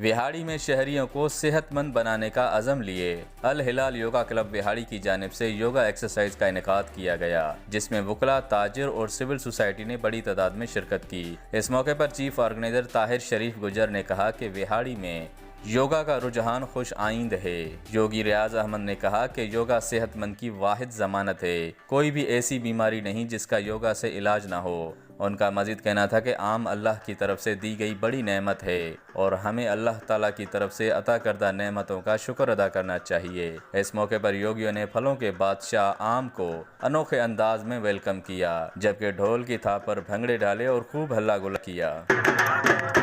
विहाड़ी में शहरियों को सेहतमंद बनाने का अज़म लिए अल हिलाल योगा क्लब विहाड़ी की जानिब से योगा एक्सरसाइज का इनेकाद किया गया, जिसमें वुकला, ताजिर और सिविल सोसाइटी ने बड़ी तादाद में शिरकत की। इस मौके पर चीफ ऑर्गेनाइजर ताहिर शरीफ गुजर ने कहा कि विहाड़ी में योगा का रुझान खुश आइंद है। योगी रियाज अहमद ने कहा कि योगा सेहतमंद की वाहिद जमानत है, कोई भी ऐसी बीमारी नहीं जिसका योगा से इलाज ना हो। उनका मजीद कहना था कि आम अल्लाह की तरफ से दी गई बड़ी नेमत है और हमें अल्लाह ताला की तरफ से अता करदा नेमतों का शुक्र अदा करना चाहिए। इस मौके पर योगियों ने फलों के बादशाह आम को अनोखे अंदाज में वेलकम किया, जबकि ढोल की थाप पर भंगड़े डाले और खूब हल्ला गुल्ला किया।